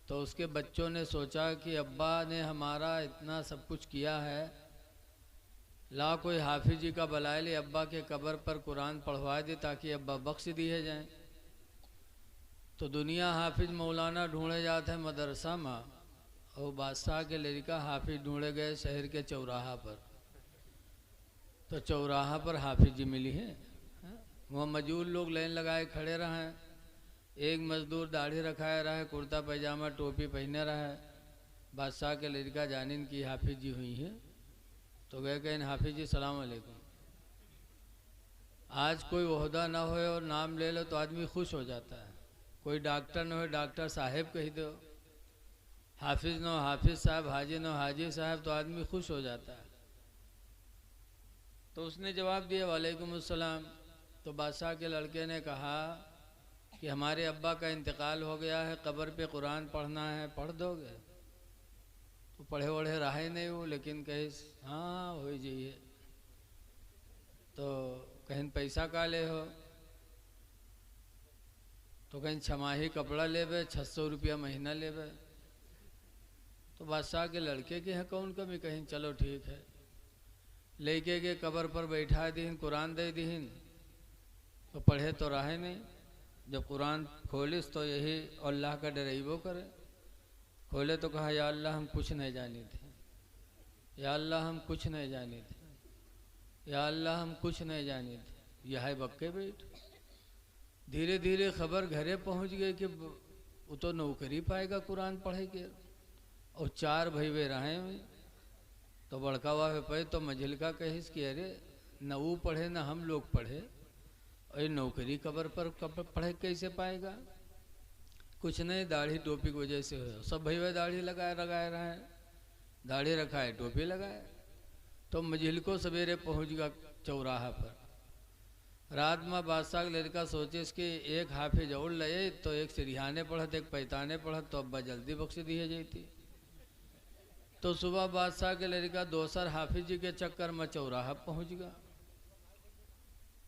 तो उसके बच्चों ने सोचा कि अब्बा ने हमारा इतना सब कुछ किया है, ला कोई हाफिज जी का बुलाए ले, अब्बा के कब्र पर कुरान पढ़वा दे ताकि अब्बा बख्श दिए जाएं। तो दुनिया हाफिज मौलाना ढूंढे जाते हैं मदरसा में, और बादशाह के लड़का हाफिज ढूंढे गए शहर के चौराहा पर। तो चौराहा पर हाफिज जी मिली है, वहाँ मजदूर लोग लाइन लगाए खड़े रहे। एक मजदूर दाढ़ी रखाए रहा, कुर्ता पैजामा टोपी पहने रहा। बादशाह के लड़का जानिन की हाफिज जी हुई है, तो गए कहें हाफिज जी सलाम अलैकुम। आज कोई ओहदा ना हो और नाम ले लो तो आदमी खुश हो जाता है। कोई डॉक्टर न हो डॉक्टर साहेब कह दो, हाफिज न हो हाफिज साहब, हाजी न हो हाजी साहब, तो आदमी खुश हो जाता है। तो उसने जवाब दिया वालेकुम अस्सलाम। तो बादशाह के लड़के ने कहा कि हमारे अब्बा का इंतकाल हो गया है, कब्र पे कुरान पढ़ना है, पढ़ दोगे? तो पढ़े वढ़े रहा ही नहीं वो, लेकिन कहे हाँ हो जाइए। तो कहीं पैसा का ले हो? तो कहीं छमाही कपड़ा लेबे, 600 रुपया महीना लेबे। तो बादशाह के लड़के के हैं कौन कमी, कहीं चलो ठीक है। लेके के कब्र पर बैठा दीन, कुरान दे दीन, तो पढ़े तो रहे नहीं। जब कुरान खोलिस तो यही अल्लाह का डरेबो करे। खोले तो कहा या अल्लाह हम कुछ नहीं जाने थे, या अल्लाह हम कुछ नहीं जाने थे, या अल्लाह हम कुछ नहीं जाने थे। यह बक्के बैठ। धीरे धीरे खबर घरे पहुंच गई कि वो तो नौकरी पाएगा कुरान पढ़े के, और 4 भईवे रहे हुए। तो बड़का वाह पे तो मझिलका कहिस कि अरे न वो पढ़े न हम लोग पढ़े, और नौकरी कब्र पर पढ़े कैसे पाएगा? कुछ नहीं, दाढ़ी टोपी की वजह से हो। सब भईवे दाढ़ी लगाए रहे हैं, दाढ़ी रखाए टोपी लगाए। तो मझिलको सवेरे पहुंच गया चौराहा पर। रात में बादशाह का लड़का सोचे कि एक हाफिज और लए तो एक सिरहाने पढ़त एक पैताने पढ़त, तो अब्बा जल्दी बख्श दिए जाती। तो सुबह बादशाह के लड़का दोसर हाफिज जी के चक्कर में चौराहा पहुंच गया।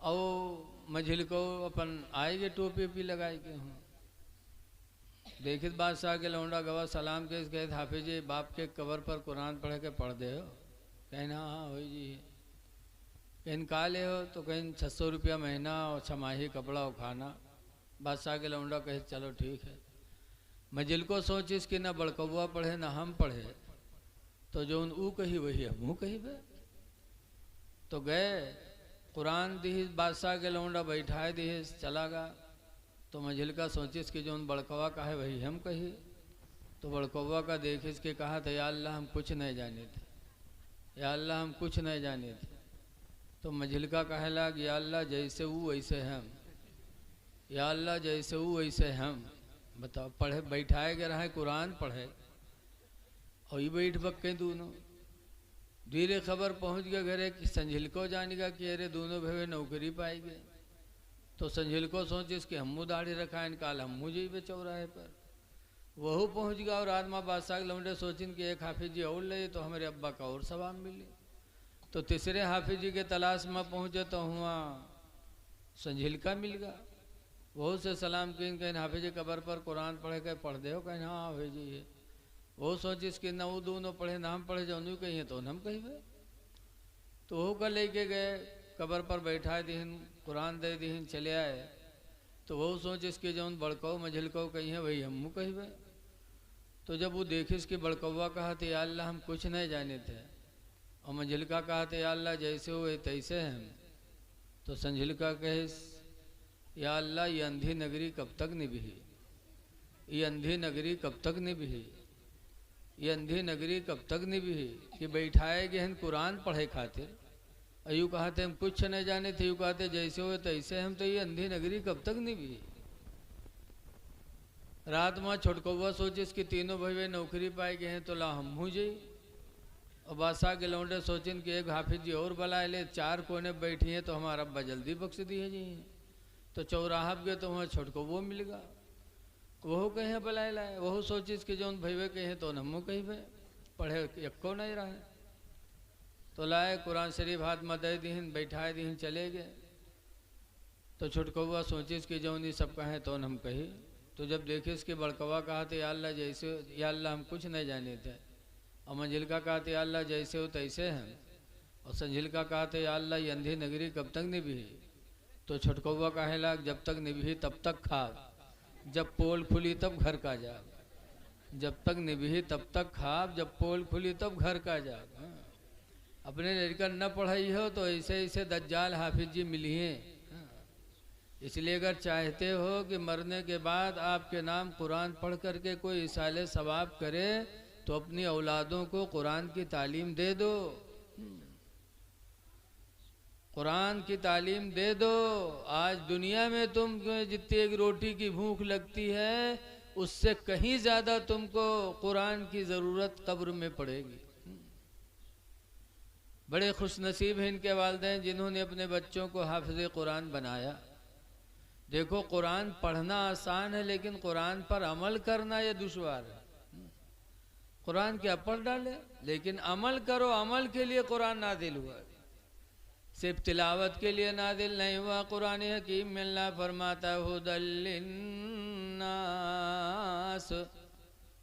और मझिल को अपन आएगे टोपी ओपी लगाए के हूँ। देखित बादशाह के लौंडा गवा सलाम के गए, हाफिज जी बाप के कब्र पर कुरान पढ़ के पढ़ दे हो? कहना हाँ हो जी। कहीं का ले हो? तो कहीं 600 रुपया महीना और छमाही कपड़ा और खाना। बादशाह के लौंडा कहे चलो ठीक है। मजिल को सोचिस कि ना बड़कौआ पढ़े ना हम पढ़े, तो जो ऊ कही वही हमू कही बे। तो गए कुरान दिहिस, बादशाह के लौंडा बैठाए दिहिस, चला गा। तो मझिल का सोचिस कि जो बड़कौआ का है वही हम कही। तो बड़कौआ का देखिस के कहा था या अल्लाह हम कुछ नहीं जाने थे, या अल्लाह हम कुछ नहीं जाने थे। तो मझिल का कहे लग या अल्लाह जैसे वो वैसे हम, या अल्लाह जैसे वो वैसे हम। बताओ, पढ़े बैठाए गए रहे कुरान पढ़े और ये बैठ बक्के दोनों। धीरे खबर पहुंच गया घरे कि संझिलको जानेगा कि अरे दोनों भवे नौकरी पाएंगे। तो संझिलको सोचिस कि हमू दाढ़ी रखा काल हमू जेबे चौराहे पर। वह पहुंच गया और आदमा बादशाह के लौंडे सोचिन कि एक हाफिज जी और ले तो हमारे अब्बा का और सवाब मिले। तो तीसरे हाफिज जी के तलाश में पहुंचे तो हुआ संझिलका मिल गया। बहुत से सलाम किन, कहीं हाफिज जी कब्र पर कुरान पढ़े के पढ़ दे हो? कहीं हाँ हाफिज जी है। वो सोचिस कि ना वो दोनों पढ़े ना हम पढ़े, जो कही तो हम कही। तो वो का लेके गए कब्र पर बैठा दीन, कुरान दे दीन, चले आए। तो वो सोचिस कि जो बड़कौ मझिलको कही है वही हमू कही। तो जब वो देखिस कि बड़कौआ कहा थे या अल्लाह हम कुछ नहीं जाने थे, और मंझिलका कहा थे या अल्लाह जैसे हुए तैसे हम। तो संझिलका कहिस या अल्लाह ये अंधी नगरी कब तक निभी, ये अंधी नगरी कब तक निभी, ये अंधी नगरी कब तक निभी कि बैठाए गए हैं कुरान पढ़े खातिर, और यूँ कहते हम कुछ नहीं जाने थे, यूँ कहते जैसे हुए तैसे हम। तो ये अंधी नगरी कब तक निभी। रात में छोटकौआ सोचिस कि तीनों भाई नौकरी पाए गए हैं तो ला हम हूँ जी। और बादशाह के लौंडे सोचिन कि एक हाफिज जी और बुलाए ले, 4 कोने बैठी हैं तो हमारा अब्बा जल्दी बख्श दिए जी। तो चौराहा गए तो वहाँ छोटकौआ मिल गया। वह कहीं बुलाए लाए, वह सोचिस कि जो भैया कहे तो हमू कही भे, पढ़े एको नहीं रहे। तो लाए कुरान शरीफ हाथ में दे दीन, बैठाए दीन, चले गए। तो छोटकौआ सोचिस कि जो नहीं सब कहें तो हम कही। तो जब देखे इसके बड़कवा कहा तो या अल्लाह जैसे, या अल्लाह हम कुछ नहीं जाने थे। और मंजिल का कहा तो या अल्लाह जैसे हो तैसे हैं। और संझिल का कहा तो या अल्लाह ये अंधी नगरी कब तक निभी। तो छटकौवा कहे लाग जब तक निभी तब तक खा, जब पोल खुली तब घर का जा। जब तक निभी तब तक खाब, जब पोल खुली तब घर का जा। अपने लड़का न पढ़ाई हो तो ऐसे ऐसे दज्जाल हाफिज जी मिलिए। इसलिए अगर चाहते हो कि मरने के बाद आपके नाम कुरान पढ़ करके कोई इसाले सवाब करे तो अपनी औलादों को कुरान की तालीम दे दो। कुरान की तालीम दे दो। आज दुनिया में तुम जितनी एक रोटी की भूख लगती है उससे कहीं ज़्यादा तुमको कुरान की ज़रूरत कब्र में पड़ेगी। बड़े खुशनसीब हैं इनके वालिदैन जिन्होंने अपने बच्चों को हाफिज़ कुरान बनाया। देखो कुरान पढ़ना आसान है लेकिन कुरान पर अमल करना ये दुश्वार है। कुरान क्या पढ़ डाले लेकिन अमल करो। अमल के लिए कुरान नादिल हुआ, सिर्फ तिलावत के लिए नादिल नहीं हुआ। कुरान हकीम में अल्लाह फरमाता हुदल लिन्नास,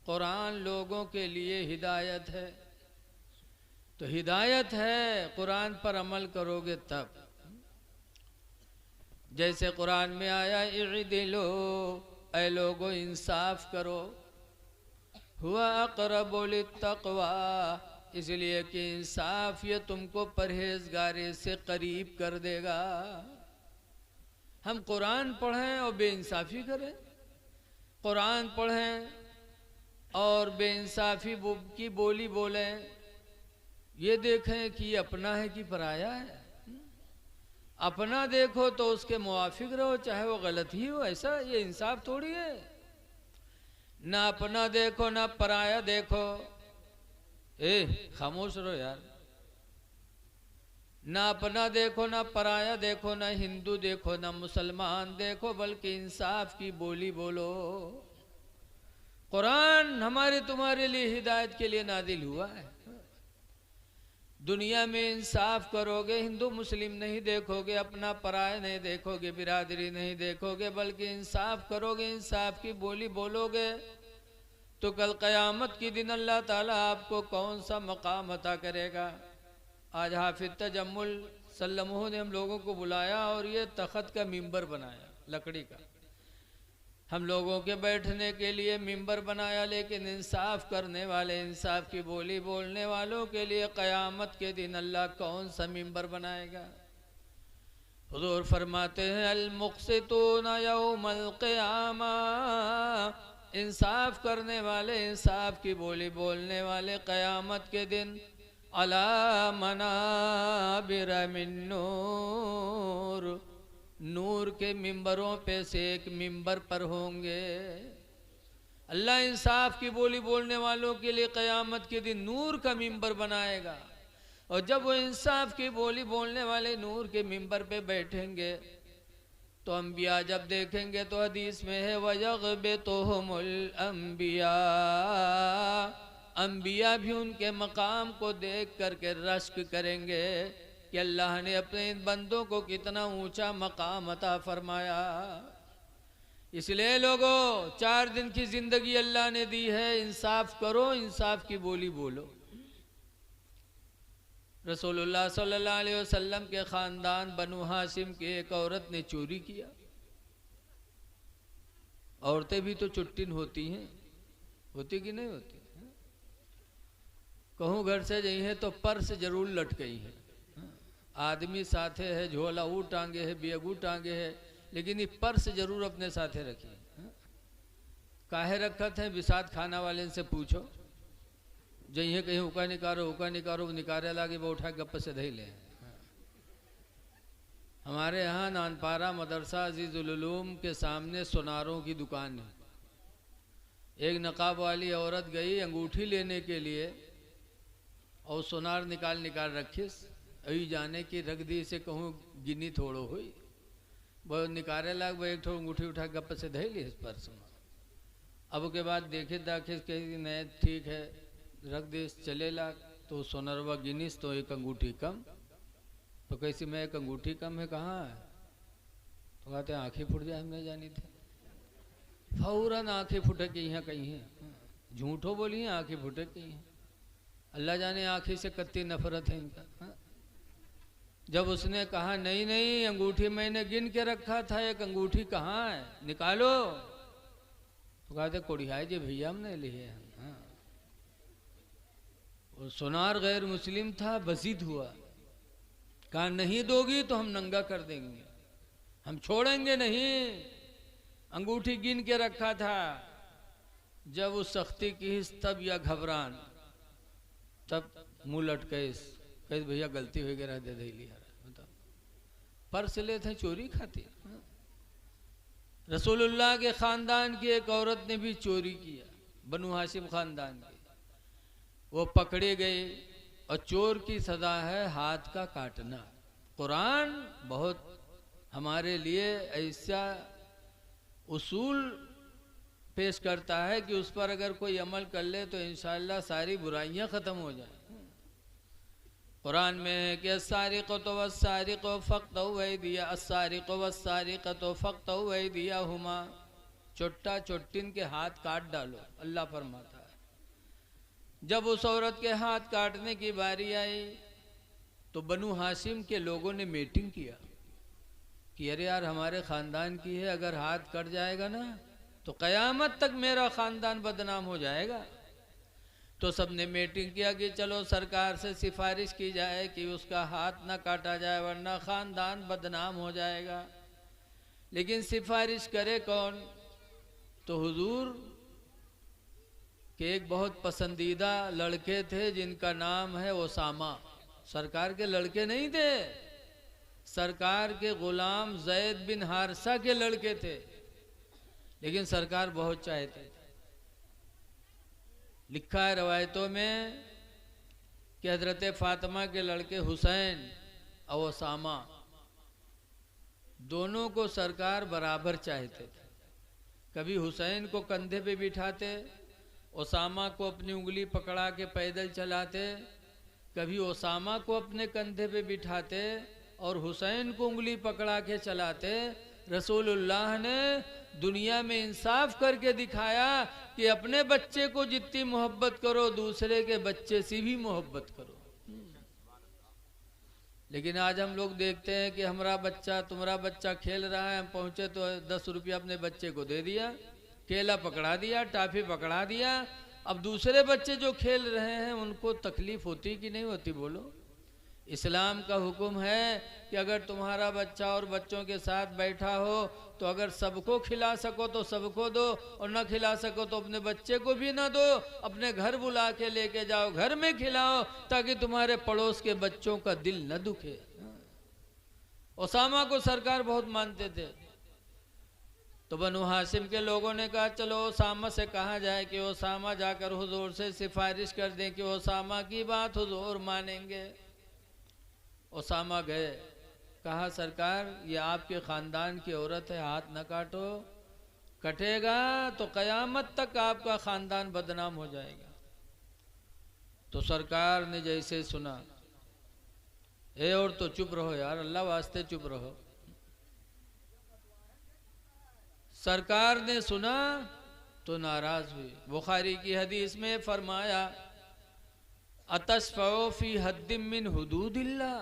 कुरान लोगों के लिए हिदायत है। तो हिदायत है, कुरान पर अमल करोगे तब। जैसे कुरान में आया इअदिलो, ऐ लोगो इंसाफ करो, हुआ अक़रबु लित्तक़वा, इसलिए कि इंसाफ ये तुमको परहेजगारी से करीब कर देगा। हम कुरान पढ़ें और बेइंसाफ़ी करें, कुरान पढ़ें और बेइंसाफ़ी की बोली बोलें, ये देखें कि ये अपना है कि पराया है। अपना देखो तो उसके मुआफिक रहो चाहे वो गलत ही हो, ऐसा ये इंसाफ थोड़ी है। ना अपना देखो ना पराया देखो। खामोश रहो यार। ना अपना देखो ना पराया देखो, ना हिंदू देखो ना मुसलमान देखो, बल्कि इंसाफ की बोली बोलो। कुरान हमारे तुम्हारे लिए हिदायत के लिए नादिल हुआ है। दुनिया में इंसाफ करोगे, हिंदू मुस्लिम नहीं देखोगे, अपना पराया नहीं देखोगे, बिरादरी नहीं देखोगे, बल्कि इंसाफ करोगे, इंसाफ की बोली बोलोगे, तो कल क़यामत के दिन अल्लाह ताला आपको कौन सा मकाम अता करेगा। आज हाफिज तजम्मुल सल्लमहू ने हम लोगों को बुलाया और ये तख्त का मिंबर बनाया, लकड़ी का, हम लोगों के बैठने के लिए मिंबर बनाया। लेकिन इंसाफ करने वाले, इंसाफ की बोली बोलने वालों के लिए क़यामत के दिन अल्लाह कौन सा मिंबर बनाएगा। हुज़ूर फरमाते हैं अल मुक़सितूना यौमल क़ियामा, इंसाफ करने वाले, इंसाफ की बोली बोलने वाले क़यामत के दिन अला मनाबिर मिन नूर, नूर के मिंबरों पे से एक मिंबर पर होंगे। अल्लाह इंसाफ की बोली बोलने वालों के लिए क़यामत के दिन नूर का मिंबर बनाएगा। और जब वो इंसाफ की बोली बोलने वाले नूर के मिंबर पे बैठेंगे तो अम्बिया जब देखेंगे तो हदीस में है वयग़बितुहुमुल अम्बिया, अम्बिया भी उनके मकाम को देख करके रश्क करेंगे कि अल्लाह ने अपने इन बंदों को कितना ऊंचा मकाम अता फरमाया। इसलिए लोगों, 4 दिन की जिंदगी अल्लाह ने दी है, इंसाफ करो, इंसाफ की बोली बोलो। रसूलुल्लाह सल्लल्लाहु अलैहि वसल्लम के ख़ानदान बनु हाशिम की एक औरत ने चोरी किया। औरतें भी तो चुट्टिन होती हैं, होती कि नहीं होती। कहूँ घर से गई है तो पर्स जरूर लट गई है, आदमी साथे है, झोला ऊ टांगे है, बेगू टांगे है, लेकिन ये पर्स जरूर अपने साथे रखी है। काहे रखत है, बिसात खाना वाले से पूछो, जइए कहीं उका निकारो निकारे लागे वो उठा गप से धई ले। हमारे यहाँ नानपारा मदरसा अजीजुल उलूम के सामने सोनारों की दुकान है। एक नकाब वाली औरत गई अंगूठी लेने के लिए और सोनार निकाल रखिस, अभी जाने की रख दी से कहूँ गिनी थोड़ो हुई, वो निकारे लाग वो एक ठो अंगूठी उठा गप से धई ली इस पर सोना। अब के बाद देखे दाखे कहीं नहीं ठीक है रख दे, चले लाग तो सोनरवा गिनीस तो एक अंगूठी कम। तो कैसी मैं एक अंगूठी कम है, कहाँ है? तो कहते आँखें फुट जाए, हमने जानी थे। फौरन आंखें फुटक गई हैं कहीं हैं, झूठो बोली हैं आंखें फुटक गई हैं। अल्लाह जाने आंखें से कितनी नफरत है इनका। जब उसने कहा नहीं नहीं अंगूठी मैंने गिन के रखा था, एक अंगूठी कहाँ है निकालो, तो कहते कोड़ियाई जी भैया हमने लिए हैं। वो सोनार गैर मुस्लिम था, बसीद हुआ, कहा नहीं दोगी तो हम नंगा कर देंगे, हम छोड़ेंगे नहीं। अंगूठी गिन के रखा था, जब वो सख्ती की तब या घबरान, तब मुंह लटके, कहे भैया गलती वगैरह दे दे लिया। बताओ पर्स ले थे चोरी खाती। रसूलुल्लाह के खानदान की एक औरत ने भी चोरी किया, बनु हाशिम खानदान की, वो पकड़े गए और चोर की सजा है हाथ का काटना। कुरान बहुत हमारे लिए ऐसा उसूल पेश करता है कि उस पर अगर कोई अमल कर ले तो इंशाअल्लाह सारी बुराइयां खत्म हो जाए। कुरान में है कि अस्सारिक़ु वस्सारिक़ु फ़क़्तऊ अयदिया, अस्सारिक़ु वस्सारिक़तु फ़क़्तऊ अयदियाहुमा, चोट्टा चोट्टिन के हाथ काट डालो, अल्लाह फरमाता है। जब उस औरत के हाथ काटने की बारी आई तो बनु हाशिम के लोगों ने मीटिंग किया कि अरे यार हमारे ख़ानदान की है, अगर हाथ कट जाएगा ना तो क़यामत तक मेरा ख़ानदान बदनाम हो जाएगा। तो सबने मीटिंग किया कि चलो सरकार से सिफारिश की जाए कि उसका हाथ ना काटा जाए वरना ख़ानदान बदनाम हो जाएगा। लेकिन सिफारिश करे कौन? तो हुजूर के एक बहुत पसंदीदा लड़के थे जिनका नाम है ओसामा। सरकार के लड़के नहीं थे, सरकार के गुलाम जैद बिन हारसा के लड़के थे, लेकिन सरकार बहुत चाहते थे। लिखा है रवायतों में कि हजरत फातिमा के लड़के हुसैन और ओसामा दोनों को सरकार बराबर चाहते थे। कभी हुसैन को कंधे पे बिठाते, ओसामा को अपनी उंगली पकड़ा के पैदल चलाते, कभी ओसामा को अपने कंधे पे बिठाते और हुसैन को उंगली पकड़ा के चलाते। रसूलुल्लाह ने दुनिया में इंसाफ करके दिखाया कि अपने बच्चे को जितनी मोहब्बत करो दूसरे के बच्चे से भी मोहब्बत करो। लेकिन आज हम लोग देखते हैं कि हमारा बच्चा तुम्हारा बच्चा खेल रहा है, हम पहुंचे तो 10 रुपया अपने बच्चे को दे दिया, केला पकड़ा दिया, टाफी पकड़ा दिया। अब दूसरे बच्चे जो खेल रहे हैं उनको तकलीफ होती कि नहीं होती? बोलो। इस्लाम का हुक्म है कि अगर तुम्हारा बच्चा और बच्चों के साथ बैठा हो तो अगर सबको खिला सको तो सबको दो, और न खिला सको तो अपने बच्चे को भी ना दो, अपने घर बुला के लेके जाओ, घर में खिलाओ ताकि तुम्हारे पड़ोस के बच्चों का दिल न दुखे। ओसामा को सरकार बहुत मानते थे, तो बनु हाशिम के लोगों ने कहा चलो ओसामा से कहा जाए कि ओसामा जाकर हुजूर से सिफारिश कर दें कि ओसामा की बात हुजूर मानेंगे। ओसामा गए, कहा सरकार ये आपके ख़ानदान की औरत है, हाथ न काटो, कटेगा तो क़यामत तक आपका ख़ानदान बदनाम हो जाएगा। तो सरकार ने जैसे सुना, ए और तो चुप रहो यार, अल्लाह वास्ते चुप रहो। सरकार ने सुना तो नाराज हुई। बुखारी की हदीस में फरमाया अतशफ़उ फ़ी हद्दिम मिन हुदूदिल्लाह,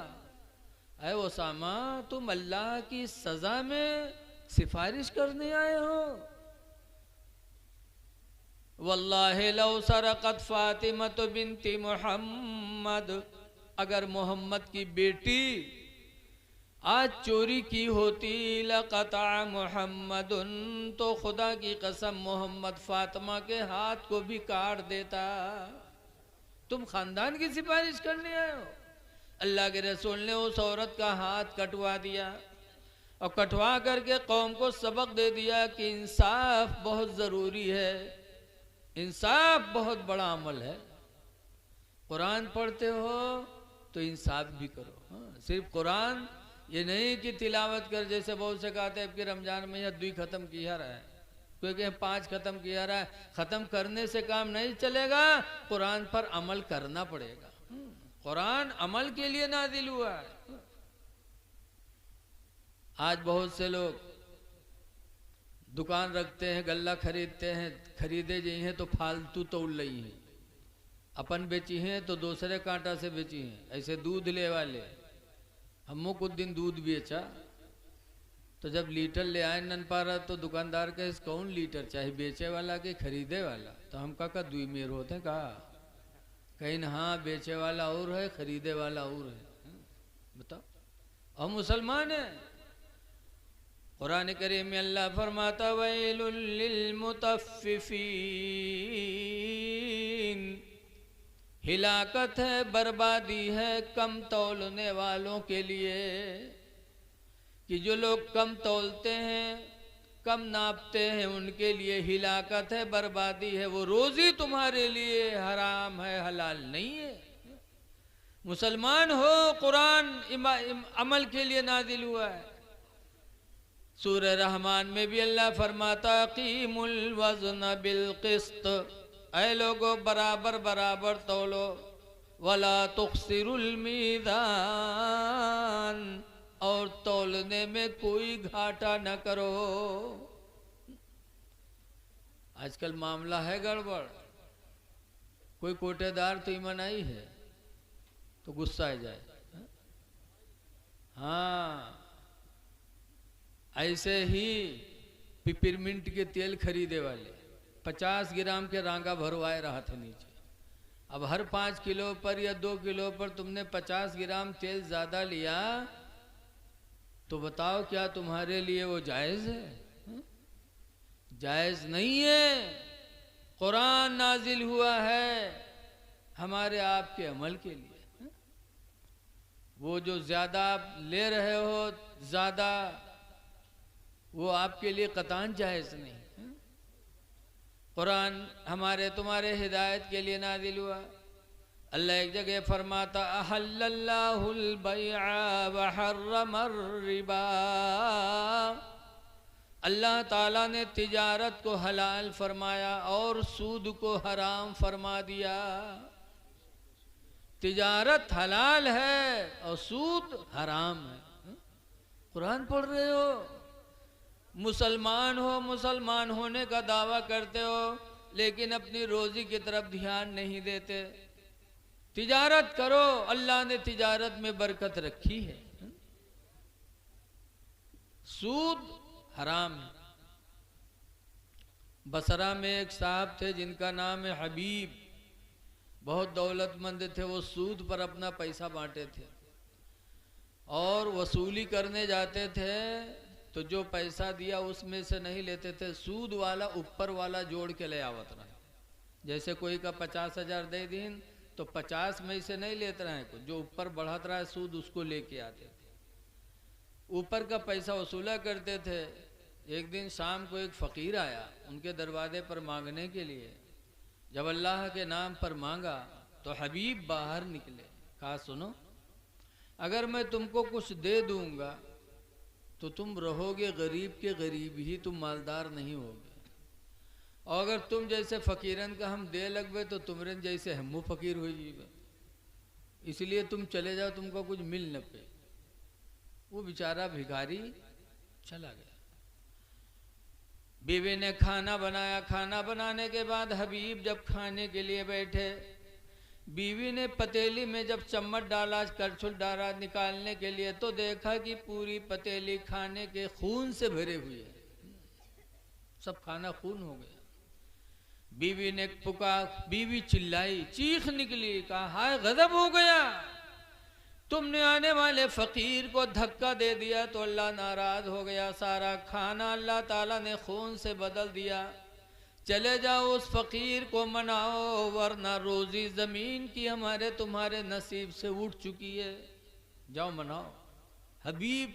ऐ ओसामा तुम अल्लाह की सजा में सिफारिश करने आए हो? वल्लाहि लौ सरक़त फ़ातिमतु बिन्ति मुहम्मद, अगर मोहम्मद की बेटी आज चोरी की होती, लक़ता मुहम्मदुन, तो खुदा की कसम मोहम्मद फातिमा के हाथ को भी काट देता। तुम खानदान की सिफारिश करने आए हो? अल्लाह के रसूल ने उस औरत का हाथ कटवा दिया और कटवा करके कौम को सबक दे दिया कि इंसाफ बहुत ज़रूरी है, इंसाफ बहुत बड़ा अमल है। कुरान पढ़ते हो तो इंसाफ भी करो। हाँ, सिर्फ कुरान ये नहीं कि तिलावत कर, जैसे बहुत से कहते हैं कि रमजान में यह 2 ख़त्म किया रहा है, क्योंकि 5 ख़त्म किया रहा है। ख़त्म करने से काम नहीं चलेगा, कुरान पर अमल करना पड़ेगा। कुरान अमल के लिए नाजिल हुआ है। आज बहुत से लोग दुकान रखते हैं, गल्ला खरीदते हैं, खरीदे जी हैं तो फालतू तोल रही हैं, अपन बेची हैं तो दूसरे कांटा से बेची हैं। ऐसे दूध ले वाले हमको कुछ दिन दूध बेचा, तो जब लीटर ले आए नन पा रहा तो दुकानदार के कौन लीटर चाहे, बेचे वाला के खरीदे वाला? तो हम का दुई मेर होते कहा, कहीं ना हाँ बेचे वाला और है खरीदे वाला और है। बताओ, हम मुसलमान हैं। कुरान करीम में अल्लाह फरमाता वैलुल लिल मुतफ्फिफीन, हिलाकत है, बर्बादी है कम तौलने वालों के लिए, कि जो लोग कम तौलते हैं, कम नापते हैं, उनके लिए हिलाकत है, बर्बादी है। वो रोजी तुम्हारे लिए हराम है, हलाल नहीं है। मुसलमान हो, कुरान अमल के लिए नाजिल हुआ है। सूरह रहमान में भी अल्लाह फरमाता कीमुल वज़्न बिल क़िस्त, ऐ लोगो बराबर बराबर तौलो, वला तुख्सिरुल मीज़ान, और तौलने में कोई घाटा न करो। आजकल मामला है गड़बड़, कोई कोटेदार तो ईमानाई है तो गुस्सा आ जाए। हाँ, ऐसे ही पिपरमिंट के तेल खरीदे वाले 50 ग्राम के रांगा भरवाए रहा था नीचे। अब हर 5 किलो पर या 2 किलो पर तुमने 50 ग्राम तेल ज्यादा लिया, तो बताओ क्या तुम्हारे लिए वो जायज है? जायज नहीं है। कुरान नाजिल हुआ है हमारे आपके अमल के लिए। वो जो ज्यादा आप ले रहे हो, ज्यादा, वो आपके लिए कतान जायज नहीं। कुरान हमारे तुम्हारे हिदायत के लिए नाजिल हुआ। अल्लाह एक जगह फरमाता अहल्लल्लाहुल बैअ व हर्रमर रिबा, अल्लाह ताला ने तिजारत को हलाल फरमाया और सूद को हराम फरमा दिया। तिजारत हलाल है और सूद हराम है। कुरान पढ़ रहे हो, मुसलमान हो, मुसलमान होने का दावा करते हो, लेकिन अपनी रोजी की तरफ ध्यान नहीं देते। तिजारत करो, अल्लाह ने तिजारत में बरकत रखी है। सूद हराम है। बसरा में एक साहब थे जिनका नाम है हबीब, बहुत दौलतमंद थे। वो सूद पर अपना पैसा बांटे थे और वसूली करने जाते थे तो जो पैसा दिया उसमें से नहीं लेते थे, सूद वाला ऊपर वाला जोड़ के ले आवत रहे। जैसे कोई का 50,000 दे दिन तो 50 में से नहीं लेते रहे, जो ऊपर बढ़त रहा है सूद उसको लेके आते थे, ऊपर का पैसा वसूला करते थे। एक दिन शाम को एक फ़कीर आया उनके दरवाजे पर मांगने के लिए। जब अल्लाह के नाम पर मांगा तो हबीब बाहर निकले, कहा सुनो, अगर मैं तुमको कुछ दे दूंगा तो तुम रहोगे गरीब के गरीब ही, तुम मालदार नहीं होगे। और अगर तुम जैसे फ़कीरन का हम दे लगवे तो तुमरे जैसे हमू फ़कीर हो जाइए, इसलिए तुम चले जाओ, तुमको कुछ मिल न पे। वो बेचारा भिखारी चला गया। बीवी ने खाना बनाया। खाना बनाने के बाद हबीब जब खाने के लिए बैठे, बीवी ने पतीली में जब चम्मच डाला, करछुल डाला निकालने के लिए, तो देखा कि पूरी पतीली खाने के खून से भरे हुए है, सब खाना खून हो गया। बीवी ने बीवी चिल्लाई, चीख निकली, कहा हाय गजब हो गया, तुमने आने वाले फकीर को धक्का दे दिया तो अल्लाह नाराज हो गया, सारा खाना अल्लाह ताला ने खून से बदल दिया। चले जाओ उस फकीर को मनाओ, वरना रोजी जमीन की हमारे तुम्हारे नसीब से उठ चुकी है, जाओ मनाओ। हबीब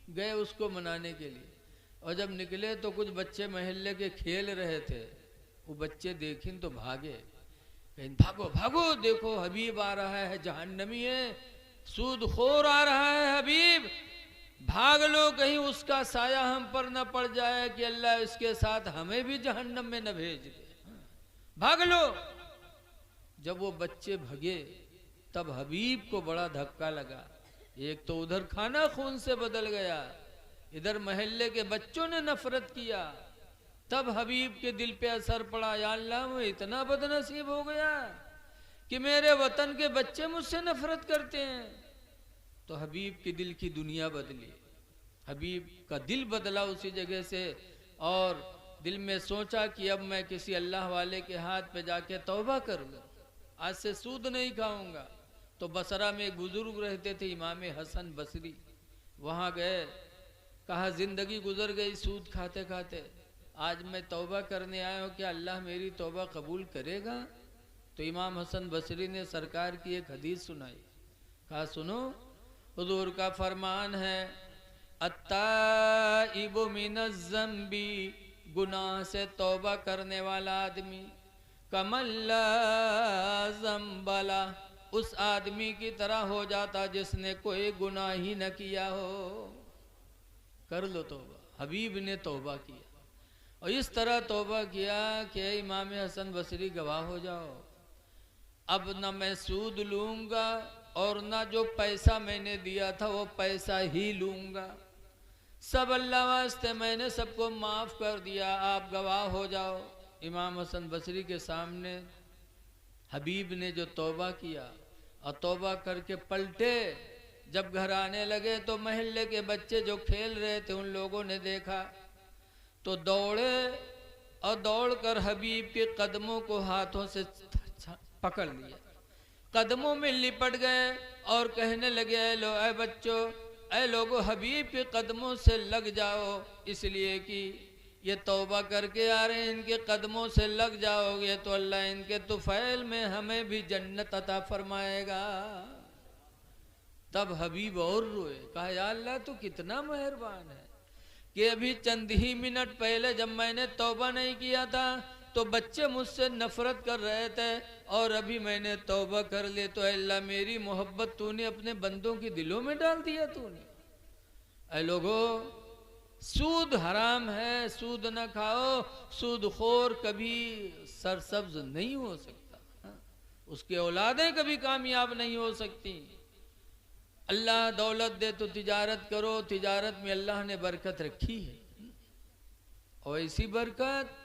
गए उसको मनाने के लिए, और जब निकले तो कुछ बच्चे मोहल्ले के खेल रहे थे। वो बच्चे देखें तो भागे, कहीं भागो भागो, देखो हबीब आ रहा है, जहन्नमी है, सूदखोर आ रहा है हबीब, भाग लो, कहीं उसका साया हम पर न पड़ जाए कि अल्लाह इसके साथ हमें भी जहन्नम में न भेज दे, भाग लो। जब वो बच्चे भगे तब हबीब को बड़ा धक्का लगा। एक तो उधर खाना खून से बदल गया, इधर मोहल्ले के बच्चों ने नफरत किया, तब हबीब के दिल पे असर पड़ा, या अल्लाह मैं इतना बदनसीब हो गया कि मेरे वतन के बच्चे मुझसे नफरत करते हैं। तो हबीब के दिल की दुनिया बदली, हबीब का दिल बदला उसी जगह से, और दिल में सोचा कि अब मैं किसी अल्लाह वाले के हाथ पे जाके तौबा कर लूं, आज से सूद नहीं खाऊंगा। तो बसरा में एक बुजुर्ग रहते थे इमाम हसन बसरी, वहाँ गए, कहा जिंदगी गुजर गई सूद खाते खाते, आज मैं तौबा करने आया हूँ, क्या अल्लाह मेरी तौबा कबूल करेगा? तो इमाम हसन बसरी ने सरकार की एक हदीस सुनाई, कहा सुनो, हुजूर का फरमान है, अत्ताइबु मिनज़्ज़म्बी, गुनाह से तौबा करने वाला आदमी, कमल्ला ज़म्बला, उस आदमी की तरह हो जाता जिसने कोई गुनाह ही न किया हो। कर लो तौबा। हबीब ने तौबा किया, और इस तरह तौबा किया कि इमाम हसन बसरी गवाह हो जाओ, अब न मैं सूद लूंगा और न जो पैसा मैंने दिया था वो पैसा ही लूंगा, सब अल्लाह वास्ते मैंने सबको माफ कर दिया, आप गवाह हो जाओ। इमाम हसन बसरी के सामने हबीब ने जो तौबा किया, और तौबा करके पलटे, जब घर आने लगे तो महल्ले के बच्चे जो खेल रहे थे उन लोगों ने देखा, तो दौड़े और दौड़कर हबीब के कदमों को हाथों से पकड़ लिया, कदमों में लिपट गए और कहने लगे, ऐ बच्चों, ऐ लोगों, हबीब के कदमों से लग जाओ, इसलिए कि ये तौबा करके आ रहे हैं, इनके कदमों से लग जाओगे तो अल्लाह इनके तुफैल में हमें भी जन्नत अता फरमाएगा। तब हबीब और रोए, कहा या अल्लाह तू कितना मेहरबान है कि अभी चंद ही मिनट पहले जब मैंने तौबा नहीं किया था तो बच्चे मुझसे नफरत कर रहे थे, और अभी मैंने तौबा कर ले तो अल्लाह मेरी मोहब्बत तूने अपने बंदों के दिलों में डाल दिया तूने। ऐ लोगों, सूद हराम है, सूद न खाओ, सूद खोर कभी सरसब्ज नहीं हो सकता, उसकी औलादें कभी कामयाब नहीं हो सकती। अल्लाह दौलत दे तो तिजारत करो, तिजारत में अल्लाह ने बरकत रखी है, और ऐसी बरकत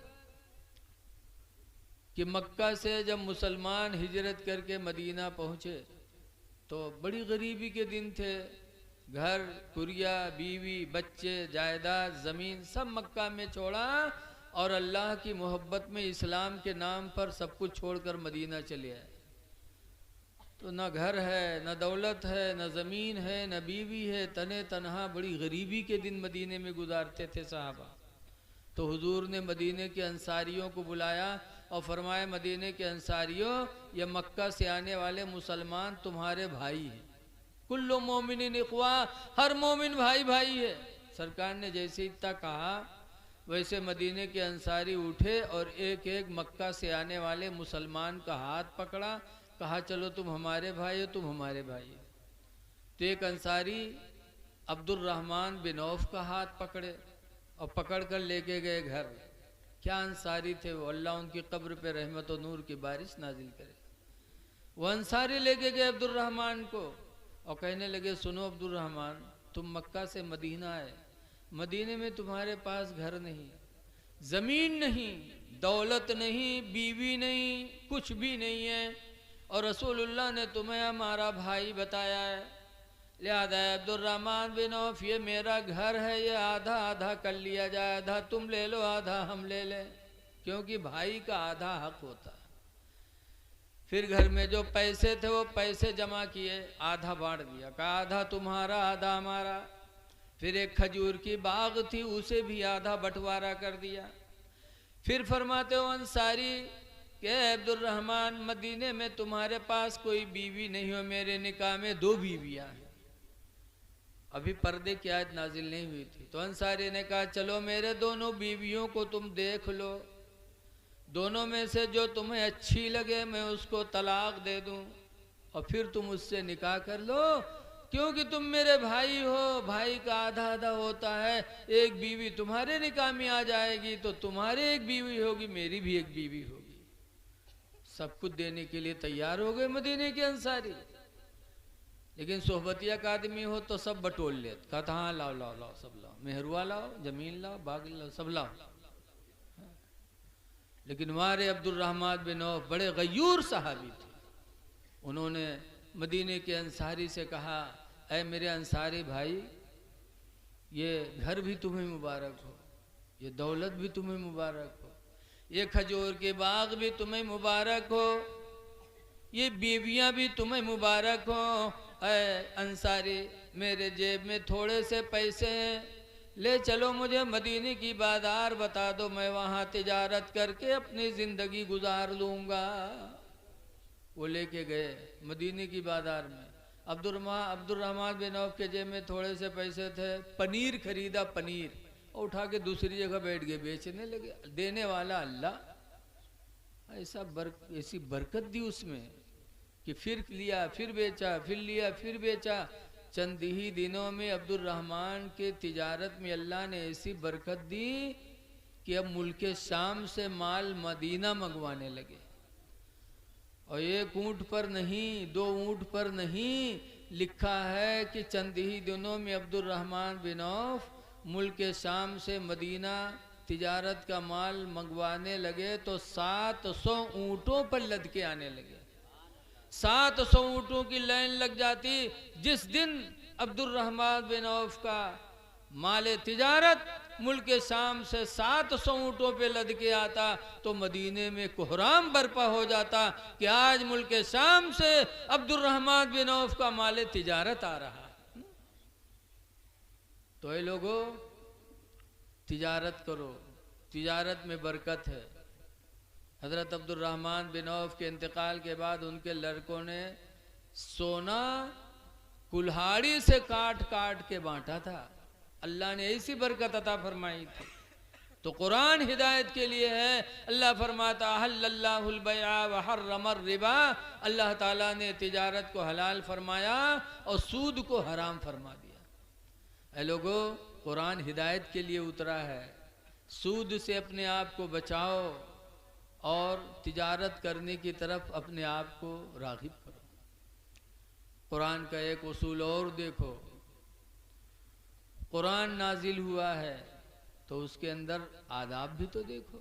कि मक्का से जब मुसलमान हिजरत करके मदीना पहुँचे तो बड़ी गरीबी के दिन थे, घर कुरिया, बीवी, बच्चे, जायदाद, ज़मीन सब मक्का में छोड़ा, और अल्लाह की मोहब्बत में इस्लाम के नाम पर सब कुछ छोड़कर मदीना चले आए। तो न घर है, न दौलत है, न ज़मीन है, न बीवी है, तने तनहा बड़ी गरीबी के दिन मदीने में गुजारते थे साहबा। तो हुजूर ने मदीने के अंसारियों को बुलाया और फरमाया, मदीने के अंसारियों, ये मक्का से आने वाले मुसलमान तुम्हारे भाई हैं, कुल्लु मोमिनिन इख्वा, हर मोमिन भाई भाई है। सरकार ने जैसे इतना कहा वैसे मदीने के अंसारी उठे और एक एक मक्का से आने वाले मुसलमान का हाथ पकड़ा, कहा चलो तुम हमारे भाई हो, तुम हमारे भाई हो। तो एक अंसारी अब्दुर्रहमान बिन औफ का हाथ पकड़े और पकड़ कर लेके गए घर। क्या अंसारी थे वो, अल्लाह उनकी कब्र पे रहमत और नूर की बारिश नाजिल करे। वो अंसारी लेके गए अब्दुर्रहमान को और कहने लगे, सुनो अब्दुर्रहमान, तुम मक्का से मदीना आए, मदीने में तुम्हारे पास घर नहीं, ज़मीन नहीं, दौलत नहीं, बीवी नहीं, कुछ भी नहीं है, और रसूलुल्लाह ने तुम्हें हमारा भाई बताया है, लिहाजा अब्दुर्रहमान बिन औफ, ये मेरा घर है, ये आधा आधा कर लिया जाए, आधा तुम ले लो, आधा हम ले लें, क्योंकि भाई का आधा हक होता है। फिर घर में जो पैसे थे वो पैसे जमा किए, आधा बांट दिया, कहा आधा तुम्हारा, आधा हमारा। फिर एक खजूर की बाग थी, उसे भी आधा बंटवारा कर दिया। फिर फरमाते हो अंसारी कि अब्दुर्रहमान, मदीने में तुम्हारे पास कोई बीवी नहीं हो, मेरे निकाह में 2 बीवियां हैं, अभी पर्दे की आयत नाजिल नहीं हुई थी। तो अंसारी ने कहा चलो मेरे दोनों बीवियों को तुम देख लो, दोनों में से जो तुम्हें अच्छी लगे मैं उसको तलाक दे दूं, और फिर तुम उससे निकाह कर लो, क्योंकि तुम मेरे भाई हो, भाई का आधा आधा होता है, एक बीवी तुम्हारे निकाह में आ जाएगी तो तुम्हारे एक बीवी होगी, मेरी भी एक बीवी होगी। सब कुछ देने के लिए तैयार हो गए मदीने के अंसारी। लेकिन सोहबतिया का आदमी हो तो सब बटोल ले, कहता हाँ लाओ लाओ लाओ, सब लाओ, मेहरुआ लाओ, जमीन लाओ, बाग लाओ, सब लाओ। लेकिन हमारे अब्दुर्रहमान बिन औफ बड़े गयूर सहाबी थे। उन्होंने मदीने के अंसारी से कहा, ऐ मेरे अंसारी भाई, ये घर भी तुम्हें मुबारक हो, ये दौलत भी तुम्हें मुबारक हो, ये खजूर के बाग भी तुम्हें मुबारक हो, ये बीवियां भी तुम्हें मुबारक हो। ऐ अंसारी, मेरे जेब में थोड़े से पैसे हैं, ले चलो मुझे मदीने की बाजार बता दो, मैं वहाँ तिजारत करके अपनी ज़िंदगी गुजार लूँगा। वो लेके गए मदीने की बाजार में। अब्दुर्रहमान बिन औफ के जेब में थोड़े से पैसे थे, पनीर खरीदा, पनीर, और उठा के दूसरी जगह बैठ गए बेचने लगे। देने वाला अल्लाह, ऐसी बरकत दी उसमें कि फिर लिया, फिर बेचा, फिर लिया, फिर बेचा। चंद ही दिनों में अब्दुर्रहमान के तिजारत में अल्लाह ने ऐसी बरकत दी कि अब मुल्क शाम से माल मदीना मंगवाने लगे। और एक ऊँट पर नहीं, 2 ऊँट पर नहीं, लिखा है कि चंद ही दिनों में अब्दुर्रहमान बिन औफ मुल्क शाम से मदीना तिजारत का माल मंगवाने लगे तो 700 ऊँटों पर लद के आने लगे। 700 ऊँटों की लाइन लग जाती। जिस दिन अब्दुर्रहमान बिन औफ का माले तिजारत मुल्क शाम से 700 ऊँटों पे लद के आता तो मदीने में कोहराम बरपा हो जाता कि आज मुल्क शाम से अब्दुर्रहमान बिन औफ का माले तिजारत आ रहा। तो ये लोगों, तिजारत करो, तिजारत में बरकत है। हज़रत अब्दुर्रहमान बिन औफ के इंतकाल के बाद उनके लड़कों ने सोना कुल्हाड़ी से काट काट के बांटा था। अल्लाह ने ऐसी बरकत अता फरमाई थी। तो कुरान हिदायत के लिए है। अल्लाह फरमाता हल्लल्लाहुल बैअ व हर्रमर रिबा, अल्लाह ताला ने तिजारत को हलाल फरमाया और सूद को हराम फरमा दिया। ऐ लोगों, कुरान हिदायत के लिए उतरा है। सूद से अपने आप को बचाओ और तिजारत करने की तरफ अपने आप को राग़िब करो। कुरान का एक उसूल और देखो, कुरान नाजिल हुआ है तो उसके अंदर आदाब भी तो देखो।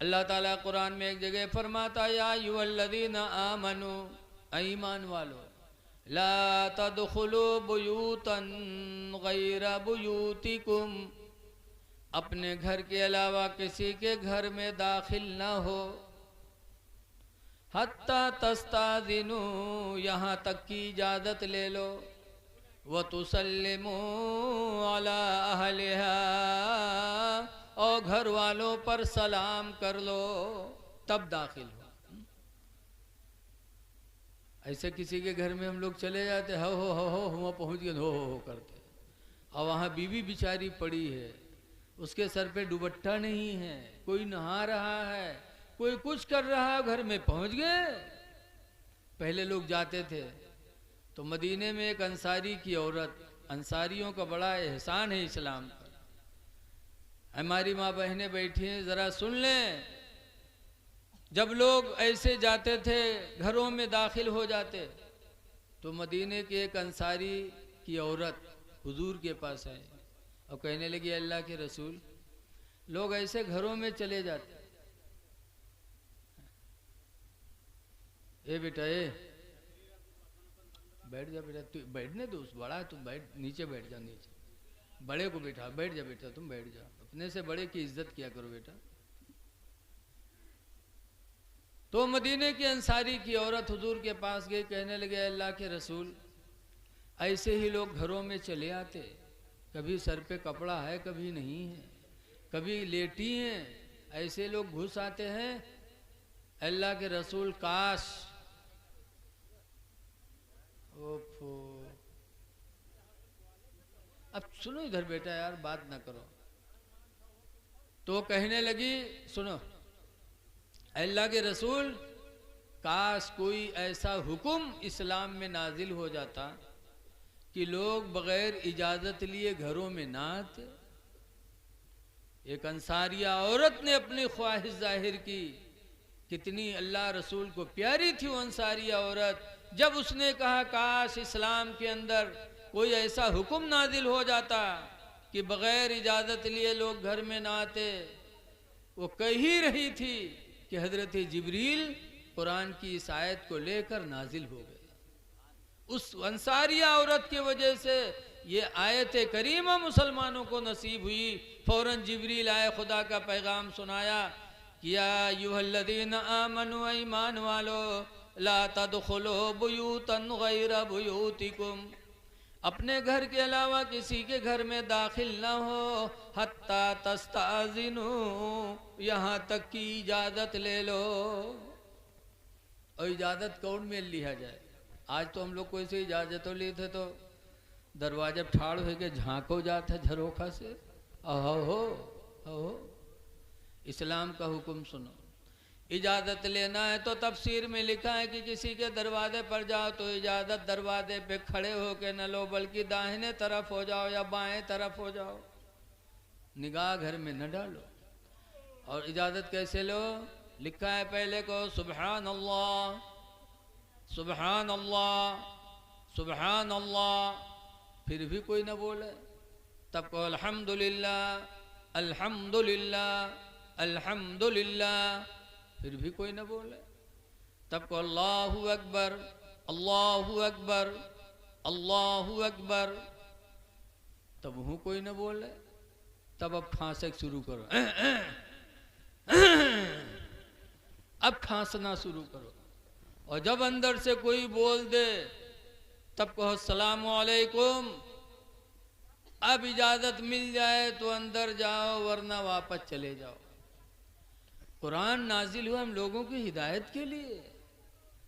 अल्लाह ताला कुरान में एक जगह फरमाता, या अय्युहल्लज़ीना आमनू, ईमान वालो, ला तदखुलू बुयूतन गैरा बुयूतिकुम, अपने घर के अलावा किसी के घर में दाखिल ना हो, हत्ता तस्ताज़िनू, यहाँ तक की इजाज़त ले लो, व तुसल्लिमू अला अहलिहा, और घर वालों पर सलाम कर लो, तब दाखिल हो। ऐसे किसी के घर में हम लोग चले जाते, हो वहाँ पहुँच गए, हो करते, और वहाँ बीवी बिचारी पड़ी है, उसके सर पे दुपट्टा नहीं है, कोई नहा रहा है, कोई कुछ कर रहा है, घर में पहुँच गए। पहले लोग जाते थे तो मदीने में एक अंसारी की औरत, अंसारियों का बड़ा एहसान है इस्लाम पर। हमारी माँ बहनें बैठी हैं, ज़रा सुन लें। जब लोग ऐसे जाते थे, घरों में दाखिल हो जाते, तो मदीने के एक अंसारी की औरत हुजूर के पास आई और कहने लगी, अल्लाह के रसूल, लोग ऐसे घरों में चले जाते, ए बेटा, बैठ जा बेटा, तू बैठने दो, उस बड़ा है, तुम बैठ, नीचे बैठ जा, नीचे, बड़े को बैठा, बैठ जा बेटा, तुम बैठ जा, अपने से बड़े की इज्जत किया करो बेटा। तो मदीने की अंसारी की औरत हुजूर के पास गई, कहने लगे, अल्लाह के रसूल, ऐसे ही लोग घरों में चले आते, कभी सर पे कपड़ा है, कभी नहीं है, कभी लेटी हैं, ऐसे लोग घुस आते हैं। अल्लाह के रसूल, काश, ओफो, अब सुनो इधर बेटा, यार बात ना करो। तो कहने लगी, सुनो, अल्लाह के रसूल, काश कोई ऐसा हुक्म इस्लाम में नाजिल हो जाता कि लोग बगैर इजाज़त लिए घरों में ना आते। एक अंसारिया औरत ने अपनी ख्वाहिश जाहिर की, कितनी अल्लाह रसूल को प्यारी थी वो अंसारिया औरत। जब उसने कहा, काश इस्लाम के अंदर कोई ऐसा हुक्म नाजिल हो जाता कि बगैर इजाज़त लिए लोग घर में ना आते, वो कह ही रही थी कि हजरत जिब्रील कुरान की इस आयत को लेकर नाजिल हो गए। उस अंसारिया औरत की वजह से ये आयत करीमा मुसलमानों को नसीब हुई। फौरन जिब्रील आए, खुदा का पैगाम सुनाया कि या अय्युहल्लज़ीना आमनू, ईमान वालो, ला तदखुलू बुयूतन गैरा बुयूतिकुम, अपने घर के अलावा किसी के घर में दाखिल ना हो, हत्ता तस्ताज़िनू, यहाँ तक की इजाज़त ले लो। और इजाज़त कौन में लिया जाए? आज तो हम लोग कोई से इजाज़त ली थे तो दरवाजे ठाड़ हो के झांको जाते झरोखा से। अहो इस्लाम का हुक्म सुनो। इजाज़त लेना है तो तफसीर में लिखा है कि किसी के दरवाजे पर जाओ तो इजाज़त दरवाजे पे खड़े होके न लो, बल्कि दाहिने तरफ हो जाओ या बाएं तरफ हो जाओ, निगाह घर में न डालो। और इजाज़त कैसे लो? लिखा है पहले को सुबहान अल्लाह, सुबहान अल्लाह, सुबहान अल्लाह, फिर भी कोई न बोले तब को अल्हम्दुलिल्लाह, अल्हम्दुलिल्लाह, अल्हम्दुलिल्लाह, फिर भी कोई न बोले तब को अल्लाहु अकबर, अल्लाहु अकबर, अल्लाहु अकबर, तब हूँ कोई न बोले। तब अब खांसे शुरू करो, अब खांसना शुरू करो। और जब अंदर से कोई बोल दे तब कहो अस्सलामु अलैकुम। अब इजाजत मिल जाए तो अंदर जाओ, वरना वापस चले जाओ। कुरान नाजिल हुआ हम लोगों की हिदायत के लिए।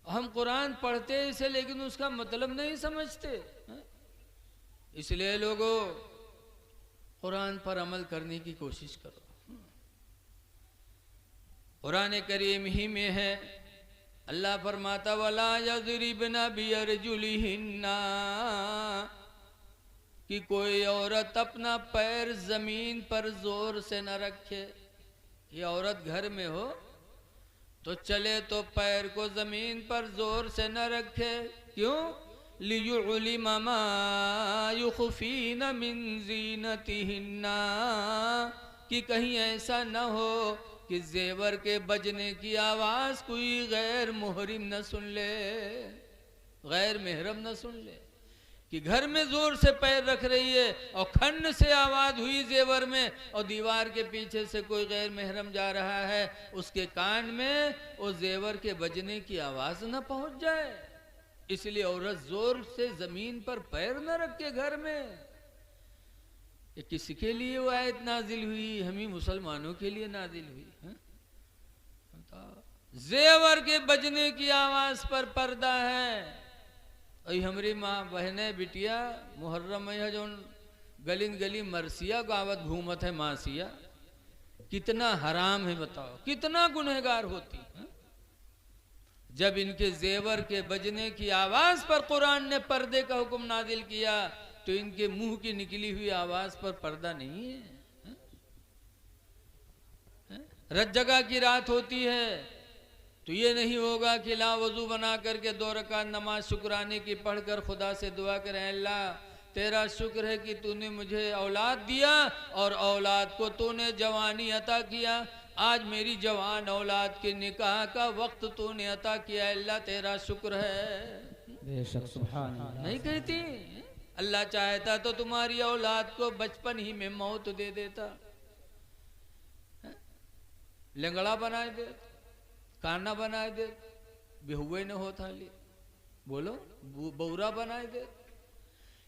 हम कुरान पढ़ते इसे, लेकिन उसका मतलब नहीं समझते। इसलिए लोगों, कुरान पर अमल करने की कोशिश करो। कुरान करीम ही में है, अल्लाह फरमाता वला यज़रिबना बिअरजुलिहिन्ना, कि कोई औरत अपना पैर जमीन पर जोर से न रखे। ये औरत घर में हो तो चले तो पैर को जमीन पर जोर से न रखे। क्यों? लियुलिमा मा युखफीना मिन ज़ीनतिहिन्ना, कि कहीं ऐसा न हो कि जेवर के बजने की आवाज कोई गैर मुहरिम न सुन ले, गैर महरम न सुन ले। कि घर में जोर से पैर रख रही है और खन्न से आवाज हुई जेवर में, और दीवार के पीछे से कोई गैर महरम जा रहा है, उसके कान में वो जेवर के बजने की आवाज न पहुंच जाए। इसलिए औरत जोर से जमीन पर पैर न रखे घर में। ये किसके लिए वो आयत नाजिल हुई? हम ही मुसलमानों के लिए नाजिल हुई है? जेवर के बजने की आवाज पर पर्दा है। अई हमारी माँ बहने बिटिया मुहर्रम है जो गलिन गली मरसिया गावत घूमत है मासिया, कितना हराम है बताओ, कितना गुनहगार होती है। जब इनके जेवर के बजने की आवाज पर कुरान ने पर्दे का हुक्म नाजिल किया तो इनके मुंह की निकली हुई आवाज पर पर्दा नहीं है। रत जगह की रात होती है तो ये नहीं होगा कि ला वजू बना करके 2 रकात नमाज शुक्राने की पढ़कर खुदा से दुआ करें, अल्लाह तेरा शुक्र है कि तूने मुझे औलाद दिया और औलाद को तूने जवानी अता किया। आज मेरी जवान औलाद के निकाह का वक्त तूने अता किया, अल्लाह तेरा शुक्र है। बेशक सुभान अल्लाह। नहीं कहती? अल्लाह चाहता तो तुम्हारी औलाद को बचपन ही में मौत दे देता, लंगड़ा बना दे, काना बना दे, बेहुए न होता ले, बोलो बौरा बना दे।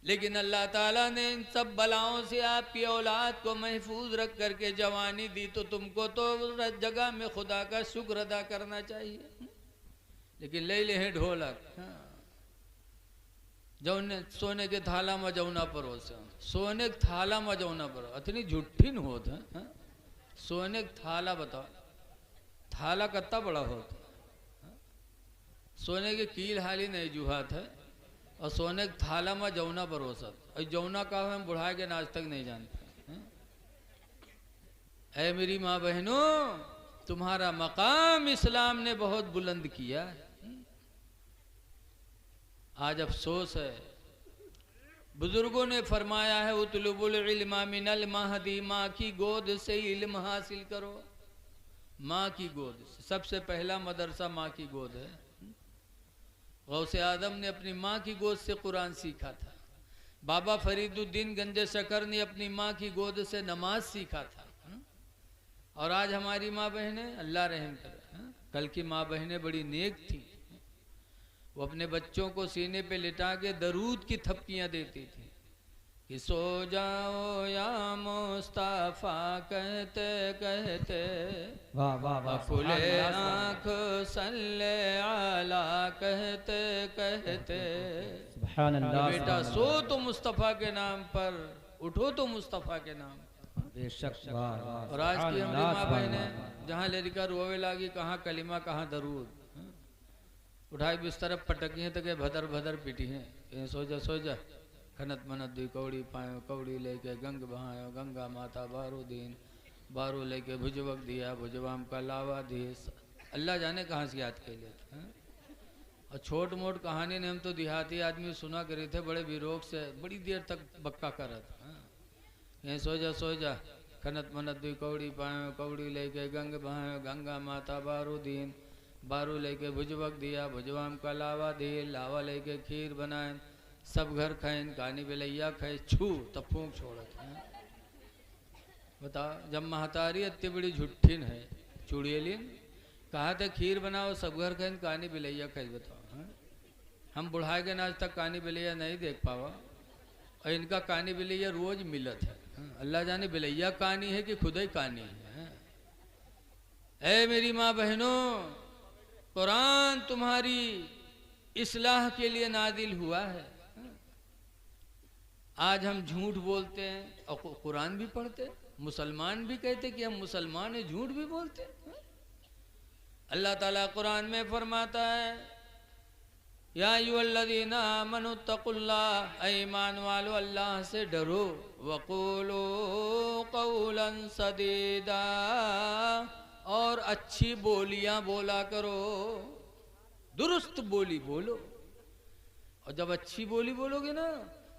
लेकिन अल्लाह ताला ने इन सब बलाओं से आपकी औलाद को महफूज रख करके जवानी दी, तो तुमको तो जगह में खुदा का शुक्र अदा करना चाहिए। लेकिन ले ले हैं ढोलक, जौने सोने के थाला में जौना परोस, सोने के थाला में जौना परो, इतनी झूठी न होत है। सोने के थाला बताओ, थाला कितना बड़ा होता? सोने के कील हाली नहीं जुहात है, और सोने के थाला में जौना परोसत, और जौना का हम बुढ़ा के आज तक नहीं जानते। ऐ मेरी माँ बहनों, तुम्हारा मकाम इस्लाम ने बहुत बुलंद किया है। आज अफसोस है, बुजुर्गों ने फरमाया है उतलुबुल इल्मा मिनल महदी, माँ की गोद से इल्म हासिल करो। माँ की गोद से। सबसे पहला मदरसा माँ की गोद है। गौसे आदम ने अपनी माँ की गोद से कुरान सीखा था। बाबा फरीदुद्दीन गंजे शकर ने अपनी माँ की गोद से नमाज सीखा था। और आज हमारी माँ बहनें अल्लाह रहम करे, कल की माँ बहनें बड़ी नेक थी। वो अपने बच्चों को सीने पे लिटा के दरूद की थपकियाँ देती थी कि सो जाओ या मुस्तफा कहते कहते, वाह वाह वाह, खुले आँख सल्ले आला कहते कहते। सुभान अल्लाह, बेटा सो तो मुस्तफ़ा के नाम पर, उठो तो मुस्तफ़ा के नाम पर। बेशक, वाह वाह। और आज की हमारी माँ बहनें जहाँ लड़का रोवे लागी, कहाँ कलिमा कहाँ दरूद, उठाई बिस्तर पटकी हैं तो के भदर भदर पीटी हैं। सो जा खनत मनत दी कौड़ी पायो, कौड़ी लेके गंग बहायो, गंगा माता बारू दीन, बारू लेके भुजवक दिया, भुजवाम का लावा दी। अल्लाह जाने कहाँ से याद कर लेते हैं। और छोट मोट कहानी ने हम तो देहाती आदमी सुना करे थे, बड़े विरोग से बड़ी देर तक बक्का करत। यहीं सो जा खनत मनत दी कौड़ी पायो, कौड़ी लेके गंग बहायो, गंगा माता बारू दीन, बारू लेके भुजवक दिया, भुजवाम का लावा दी, लावा लेके खीर बनाए, सब घर खाए, कानी बेलैया खाए, छू तब फूंक छोड़त है। बता, जब महतारी इतनी बड़ी झुट्ठिन है चुड़ैलिन, कहा था खीर बनाओ सब घर खाए, कानी बेलैया खाए। बताओ है? हम बुढ़ाए के आज तक कानी बेलैया नहीं देख पावा, और इनका कानी बेलैया रोज मिलत है। अल्लाह जाने बेलैया कानी है कि खुद ही कानी है। ऐ मेरी माँ बहनों, कुरान तुम्हारी इस्लाह के लिए नादिल हुआ है। आज हम झूठ बोलते हैं और कुरान भी पढ़ते, मुसलमान भी कहते कि हम मुसलमान हैं, झूठ भी बोलते। अल्लाह ताला कुरान में फरमाता है, या अय्युहल्लज़ीना आमनुत्तकुल्लाह, ईमान वालो अल्लाह से डरो, वक़ूलू क़ौलन सदीदा, और अच्छी बोलियां बोला करो, दुरुस्त बोली बोलो। और जब अच्छी बोली बोलोगे ना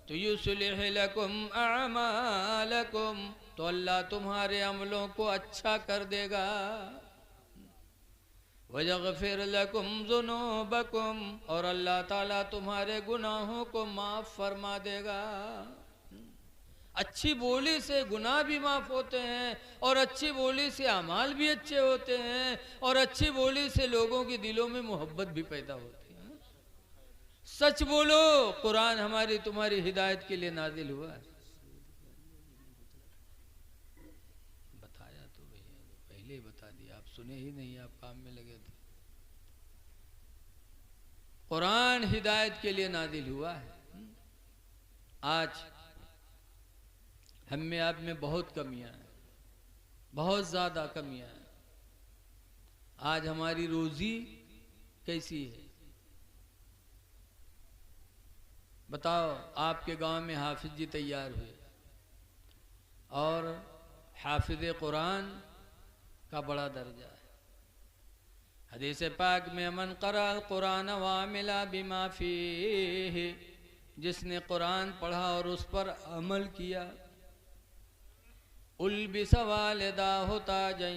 तो युस्लिह लकुम अमालकुम, तो अल्लाह तुम्हारे अमलों को अच्छा कर देगा। वयग़फिर लकुम ज़ुनूबकुम, और अल्लाह ताला तुम्हारे गुनाहों को माफ़ फरमा देगा। अच्छी बोली से गुनाह भी माफ़ होते हैं, और अच्छी बोली से अमाल भी अच्छे होते हैं, और अच्छी बोली से लोगों के दिलों में मोहब्बत भी पैदा होती है। सच बोलो, कुरान हमारी तुम्हारी हिदायत के लिए नाजिल हुआ है। बताया तो भैया पहले ही बता दिया, आप सुने ही नहीं, आप काम में लगे थे। कुरान हिदायत के लिए नाजिल हुआ है। आज हम में आप में बहुत कमियां हैं, बहुत ज़्यादा कमियां हैं। आज हमारी रोज़ी कैसी है बताओ। आपके गांव में हाफिज जी तैयार हुए, और हाफिज कुरान का बड़ा दर्जा है। हदीस पाक में मन क़रा कुरान वामिला बिमा फीही, जिसने कुरान पढ़ा और उस पर अमल किया, उल्बिस वालिदाहु ताजन